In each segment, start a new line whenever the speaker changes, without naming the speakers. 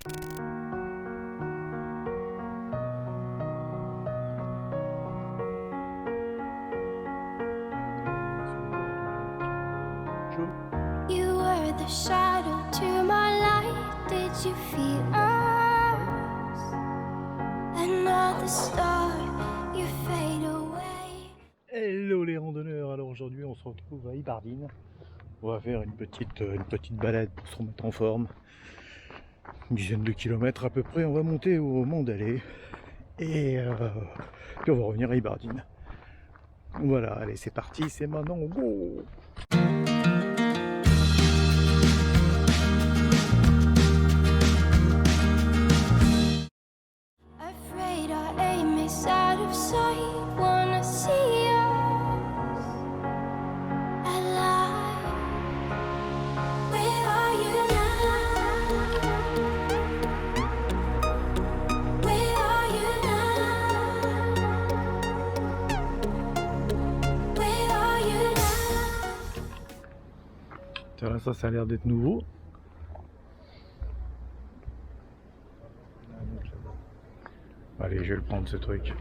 You were the shadow to my light. Did you feel us? Another star, you fade away.
Hello les randonneurs, alors aujourd'hui on se retrouve à Ibardine. On va faire une petite balade pour se remettre en forme. Une dizaine de kilomètres à peu près, on va monter au Mont d'Allée. Et puis on va revenir à Ibardine. Voilà, allez c'est parti, c'est maintenant, go!
Afraid our aim is out of sight. Wanna see us alive. Where are you now? Where are you now? Where are you now?
Tiens, ça a l'air d'être nouveau. Allez, je vais le prendre ce truc.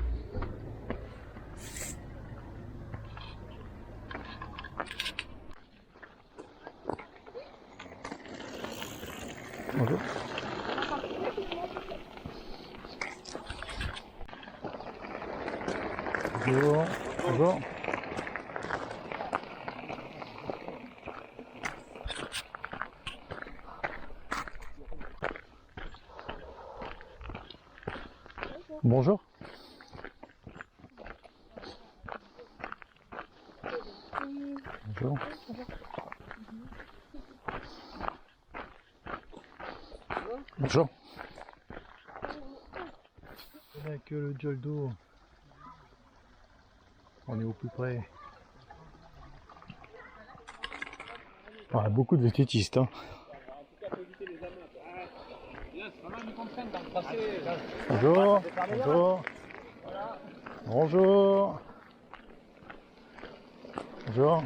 Bonjour. Bonjour. Bonjour. Bonjour. Bonjour. Bonjour. On a que le Joldo. On est au plus près. On a beaucoup de vététistes. Hein. Bonjour. Bonjour. Bonjour. Bonjour.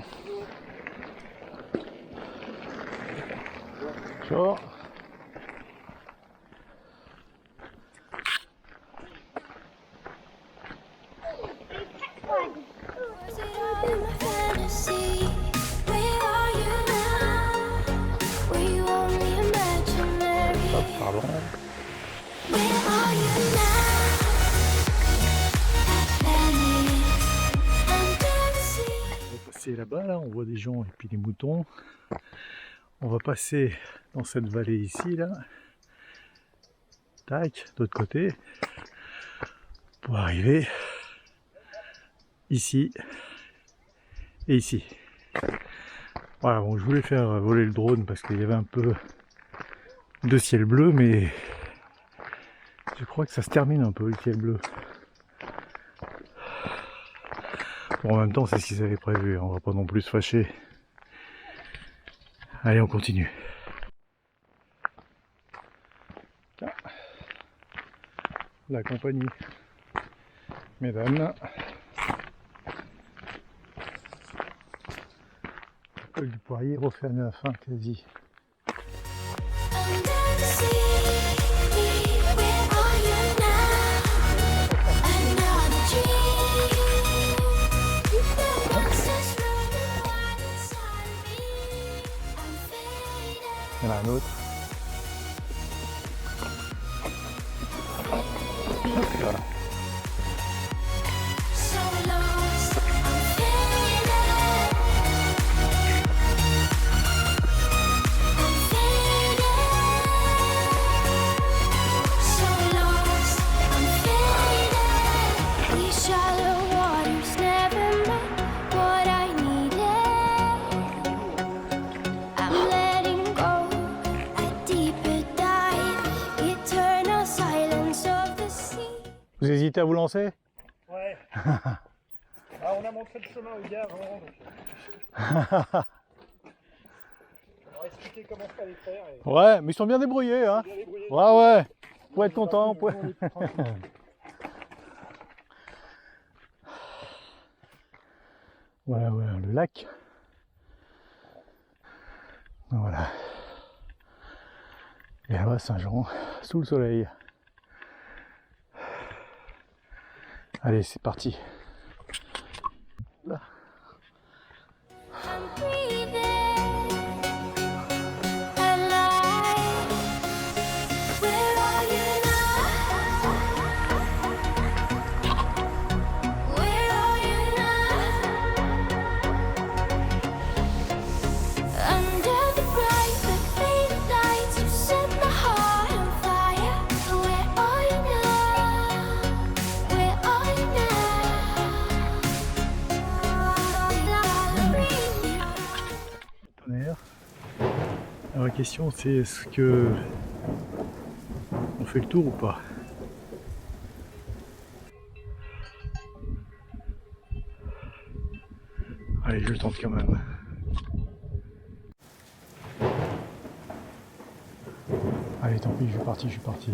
Bonjour.
Was it all in my fantasy? Where are you now? Were you only imaginary?
Hop, pardon.
Where are you now? At Venice, under the sea.
On va passer là-bas, là, on voit des gens et puis des moutons. On va passer dans cette vallée ici, là. Tac, de l'autre côté. Pour arriver ici et ici. Voilà, bon, je voulais faire voler le drone parce qu'il y avait un peu de ciel bleu, mais je crois que ça se termine un peu le ciel bleu. Bon, en même temps, c'est ce qu'ils avaient prévu, on va pas non plus se fâcher. Allez, on continue. La compagnie, mesdames. Col du Poirier refait à neuf, hein, quasi.
Under the sea, where are you now? Another dream. The monsters running wild inside of me. I'm faded.
Il y en a un autre. Voilà.
So lost, I'm faded. I'm faded. So lost, I'm faded. These shallow waters never met what I needed. I'm letting go, a deeper dive, eternal silence of the sea.
Vous hésitez à vous lancer?
Ouais. Alors, on a montré le chemin aux gars avant, donc on va expliquer comment ça les faire. Et...
Ouais, mais ils sont bien débrouillés, hein.
bien débrouillés.
Ouais, ouais. Faut être content.
Nous, on est plus tranquille.
Voilà, voilà, le lac. Voilà. Et là-bas Saint-Jean, sous le soleil. Allez, c'est parti. Là.
I'm breathing alive. Where are you now? Where are you now? Under the bright but faded lights, you set my heart on fire. Where are you now? Where are you now?
Tonnerre. Alors la question c'est est-ce que on fait le tour ou pas? Allez, je le tente quand même. Allez, tant pis, je suis parti, je suis parti.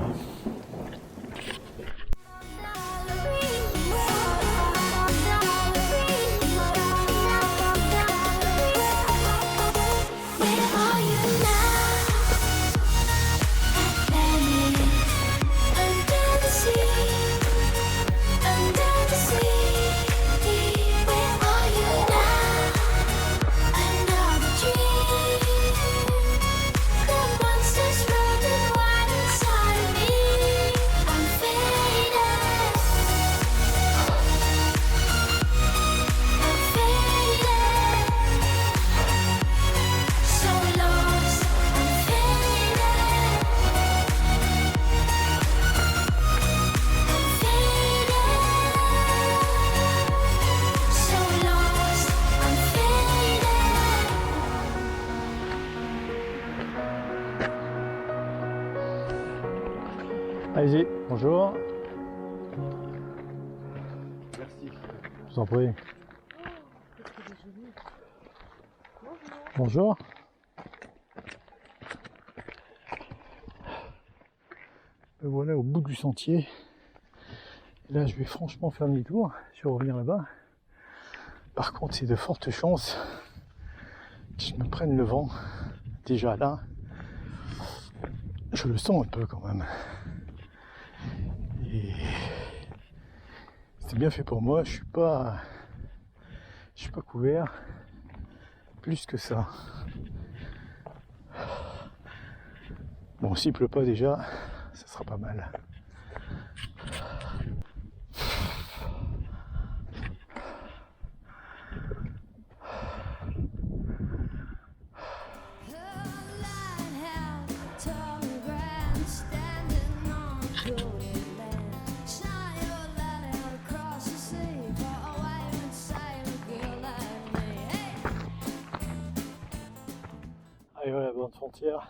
Allez-y, bonjour. Merci. Je vous en prie. Bonjour. Me voilà au bout du sentier. Et là, je vais franchement faire demi-tour. Je vais revenir là-bas. Par contre, c'est de fortes chances que je me prenne le vent. Déjà là, je le sens un peu quand même. Et c'est bien fait pour moi, je suis pas couvert plus que ça. Bon, s'il pleut pas déjà, ça sera pas mal. Allez, voilà la bande frontière.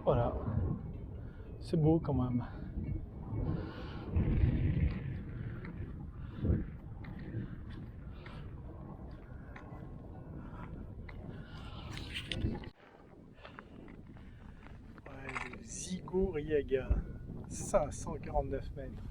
Voilà, c'est beau quand même. Ouais, le Zigoriaga, 549 mètres.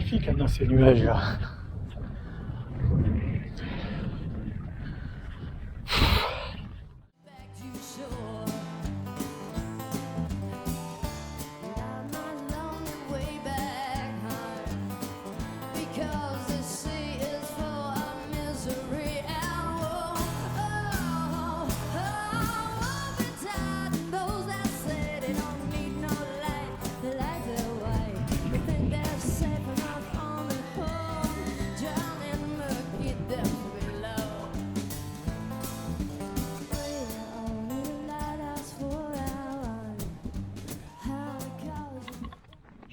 magnifique là, dans ces nuages là.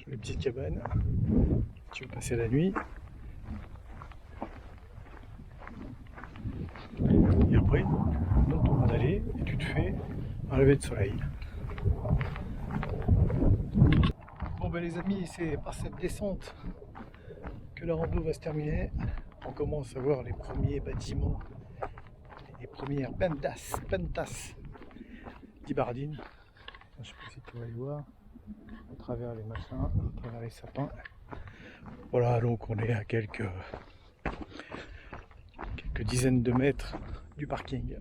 Les petites cabanes, tu veux passer la nuit. Et après, dans ton bas d'aller, et tu te fais un lever de soleil. Bon ben les amis, c'est par cette descente que la rando va se terminer. On commence à voir les premiers bâtiments, les premières pentas d'Ibardine. Je sais pas si tu vas les voir. À travers les machins, à travers les sapins. Voilà, donc on est à quelques dizaines de mètres du parking.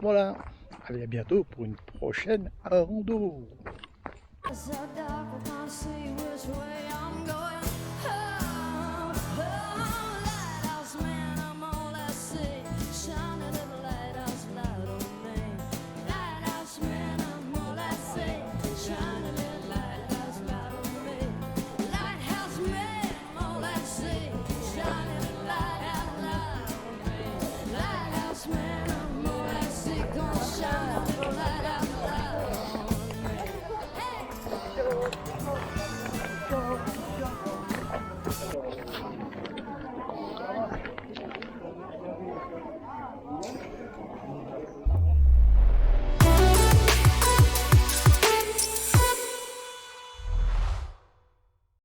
Voilà, allez à bientôt pour une prochaine rando.